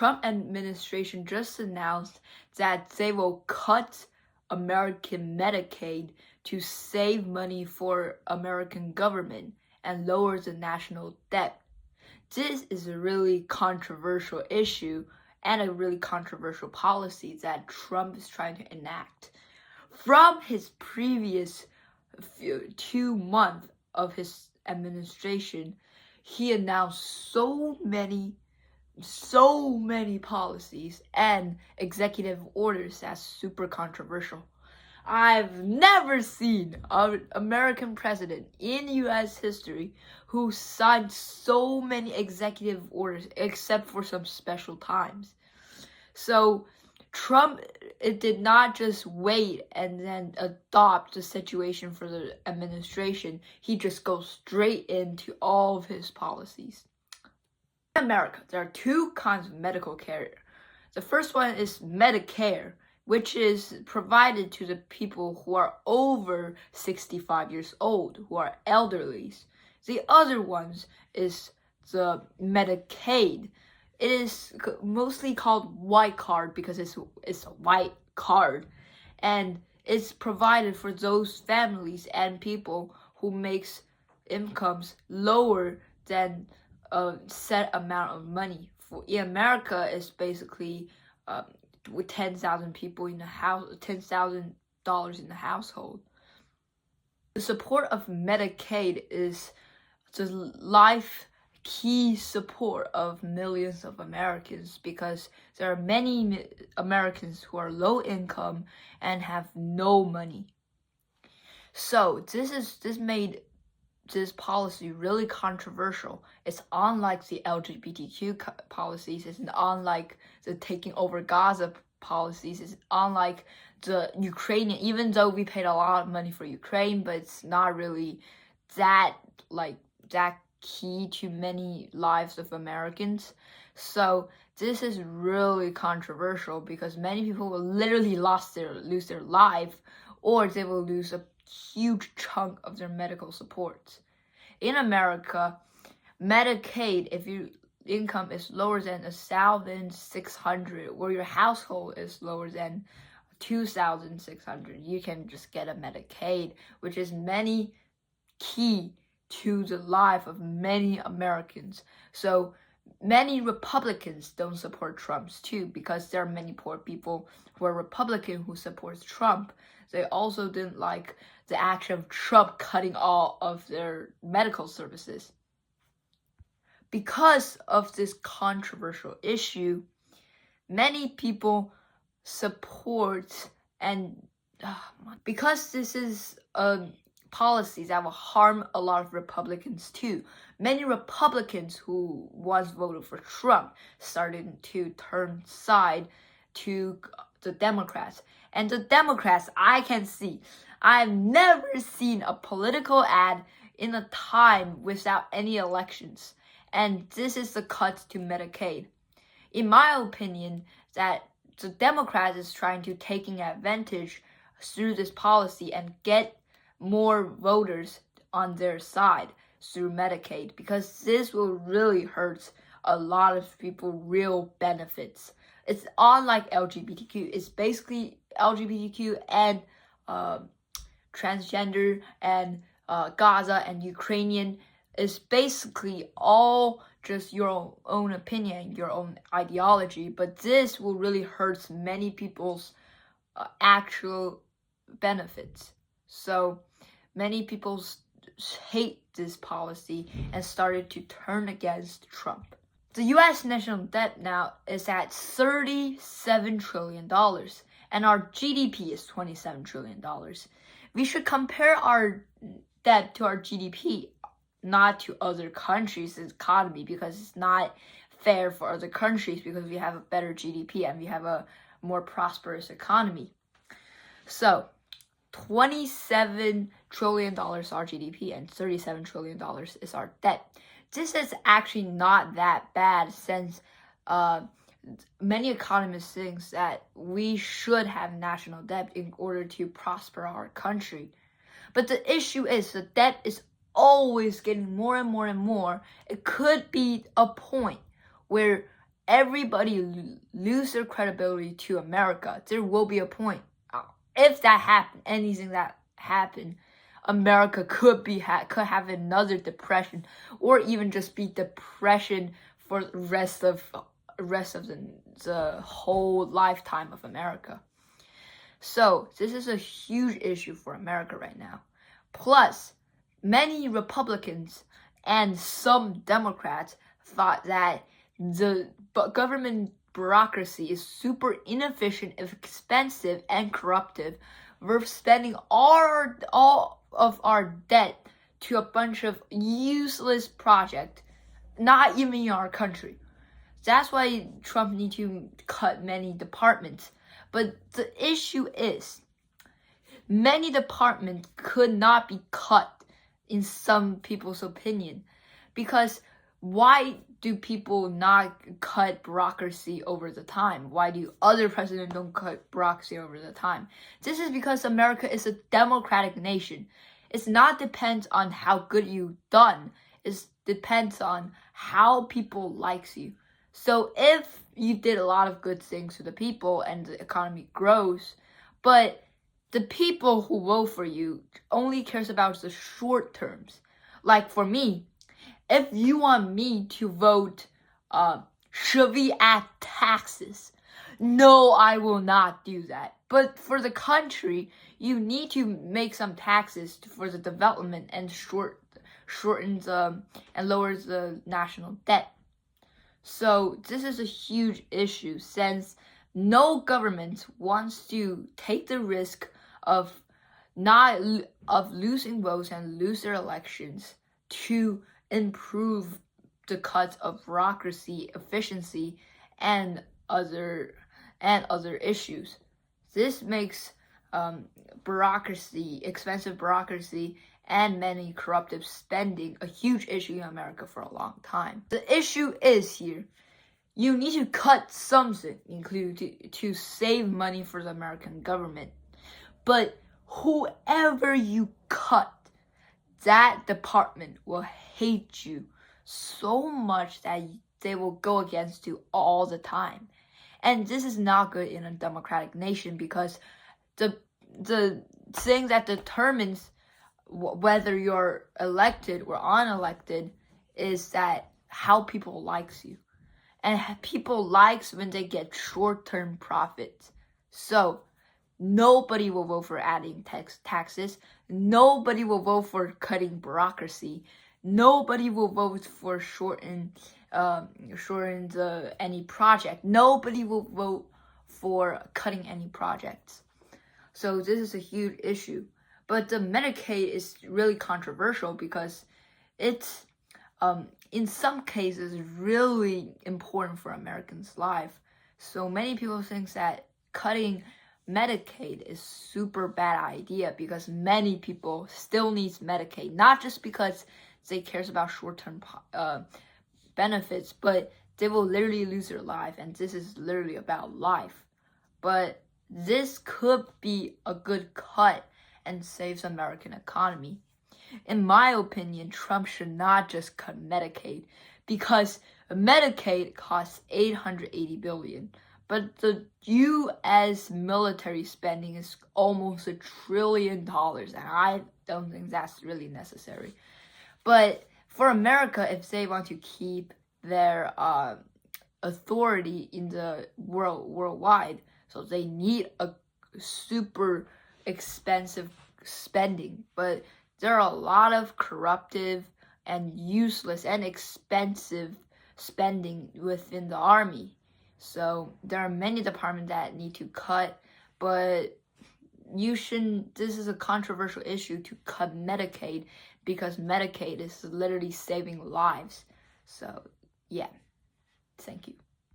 Trump administration just announced that they will cut American Medicaid to save money for American government and lower the national debt. This is a really controversial issue and a really controversial policy that Trump is trying to enact. From his previous 2 months of his administration, he announced so many policies and executive orders that's super controversial. I've never seen an American president in US history who signed so many executive orders except for some special times. So Trump, it did not just wait and then adopt the situation for the administration. He just goes straight into all of his policies. In America, there are 2 kinds of medical care. The first one is Medicare, which is provided to the people who are over 65 years old, who are elderlies. The other ones is the Medicaid. It is mostly called white card because it's a white card, and it's provided for those families and people who makes incomes lower than a set amount of money. In America, it's basically with 10,000 people in the house, $10,000 in the household. The support of Medicaid is the life key support of millions of Americans, because there are many Americans who are low income and have no money. So this made this policy really controversial. It's unlike the LGBTQ policies. It's unlike the taking over Gaza policies. It's unlike the Ukrainian, even though we paid a lot of money for Ukraine, but it's not really that key to many lives of Americans. So this is really controversial because many people will literally lose their life, or they will lose a huge chunk of their medical support. In America, Medicaid, if your income is lower than $1,600, or your household is lower than $2,600, you can just get a Medicaid, which is many key to the life of many Americans. So many Republicans don't support Trump's too, because there are many poor people who are Republican who supports Trump. They also didn't like the action of Trump cutting all of their medical services. Because of this controversial issue, many people support, and because this is a policy that will harm a lot of Republicans too. Many Republicans who once voted for Trump started to turn side to the Democrats. And the Democrats, I've never seen a political ad in a time without any elections. And this is the cut to Medicaid. In my opinion, that the Democrats is trying to taking advantage through this policy and get more voters on their side through Medicaid, because this will really hurt a lot of people real benefits. It's unlike LGBTQ. It's basically LGBTQ and transgender and Gaza and Ukrainian is basically all just your own opinion, your own ideology, but this will really hurt many people's actual benefits. So many people hate this policy and started to turn against Trump. The US national debt now is at $37 trillion, and our GDP is $27 trillion. We should compare our debt to our GDP, not to other countries' economy, because it's not fair for other countries, because we have a better GDP and we have a more prosperous economy. So $27 trillion is our GDP and $37 trillion is our debt. This is actually not that bad, since many economists think that we should have national debt in order to prosper our country. But the issue is the debt is always getting more and more and more. It could be a point where everybody lose their credibility to America, there will be a point. If that happened, anything that happened, America could have another depression, or even just be depression for the rest of the whole lifetime of America. So this is a huge issue for America right now. Plus, many Republicans and some Democrats thought that the government bureaucracy is super inefficient, expensive, and corruptive. We're spending all of our debt to a bunch of useless projects, not even in our country. That's why Trump needs to cut many departments. But the issue is, many departments could not be cut in some people's opinion, because why do people not cut bureaucracy over the time? Why do other presidents don't cut bureaucracy over the time? This is because America is a democratic nation. It's not depends on how good you've done. It depends on how people likes you. So if you did a lot of good things to the people and the economy grows, but the people who vote for you only cares about the short terms. Like for me, if you want me to vote, should we add taxes? No, I will not do that. But for the country, you need to make some taxes for the development and shortens and lowers the national debt. So this is a huge issue, since no government wants to take the risk of losing votes and lose their elections to improve the cuts of bureaucracy, efficiency, and other issues. This makes expensive bureaucracy, and many corruptive spending a huge issue in America for a long time. The issue is here, you need to cut something, including to save money for the American government. But whoever you cut, that department will hate you so much that they will go against you all the time. And this is not good in a democratic nation, because the thing that determines whether you're elected or unelected is that how people likes you. And people likes when they get short-term profits. So nobody will vote for adding taxes. Nobody will vote for cutting bureaucracy. Nobody will vote for shorten any project. Nobody will vote for cutting any projects. So this is a huge issue. But the Medicaid is really controversial, because it's in some cases really important for Americans' life. So many people think that cutting Medicaid is super bad idea, because many people still needs Medicaid, not just because they cares about short-term benefits, but they will literally lose their life, and this is literally about life. But this could be a good cut and saves American economy. In my opinion, Trump should not just cut Medicaid, because Medicaid costs $880 billion. But the U.S. military spending is almost $1 trillion, and I don't think that's really necessary. But for America, if they want to keep their authority in the worldwide, so they need a super expensive spending. But there are a lot of corruptive and useless and expensive spending within the army. So there are many departments that need to cut, but you shouldn't. This is a controversial issue to cut Medicaid, because Medicaid is literally saving lives. So yeah, thank you.